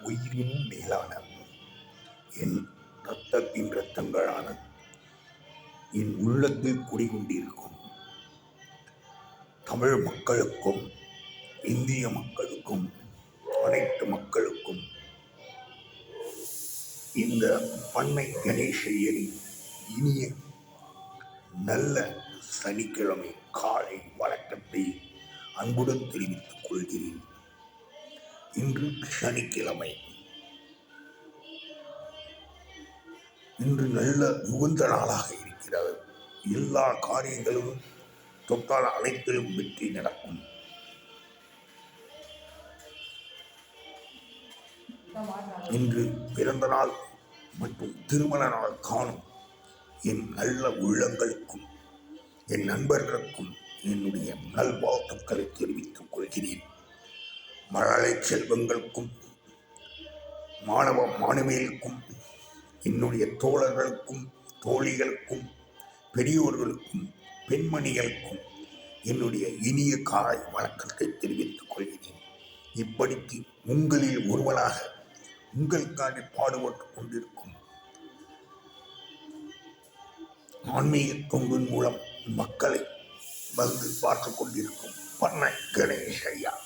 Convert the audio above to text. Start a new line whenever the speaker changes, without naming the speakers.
உயிரினும் மேலான என் இரத்தத்தின் இரத்தங்களான என் உள்ளத்தில் குடிகொண்டிருக்கும் தமிழ் மக்களுக்கும் இந்திய மக்களுக்கும் அனைத்து மக்களுக்கும் இந்த பண்ணை கணேஷ் ஐயரின் இனிய நல்ல சனிக்கிழமை காலை வணக்கத்தை அன்புடன் தெரிவித்துக் கொள்கிறேன். இன்று சனிக்கிழமை. இன்று நல்ல உகந்த நாளாக இருக்கிறது. எல்லா காரியங்களும் தொட்டால் அனைத்திலும் வெற்றி நடக்கும். இன்று பிறந்த நாள் மற்றும் திருமண நாள் காணும் என் நல்ல உள்ளங்களுக்கும் என் நண்பர்களுக்கும் என்னுடைய நல்வாழ்த்துக்களை தெரிவித்துக் கொள்கிறேன். மழலை செல்வங்களுக்கும் மாணவ மாணவியருக்கும் என்னுடைய தோழர்களுக்கும் தோழிகளுக்கும் பெரியோர்களுக்கும் பெண்மணிகளுக்கும் என்னுடைய இனிய காலை வணக்கத்தை தெரிவித்துக் கொள்கிறேன். இப்படிக்கு உங்களில் ஒருவனாக உங்களுக்காக பாடுபட்டுக் கொண்டிருக்கும் ஆன்மீக தொண்டின் மூலம் மக்களை வந்து பார்த்துக் கொண்டிருக்கும் பண்ணை கணேஷ் ஐயா.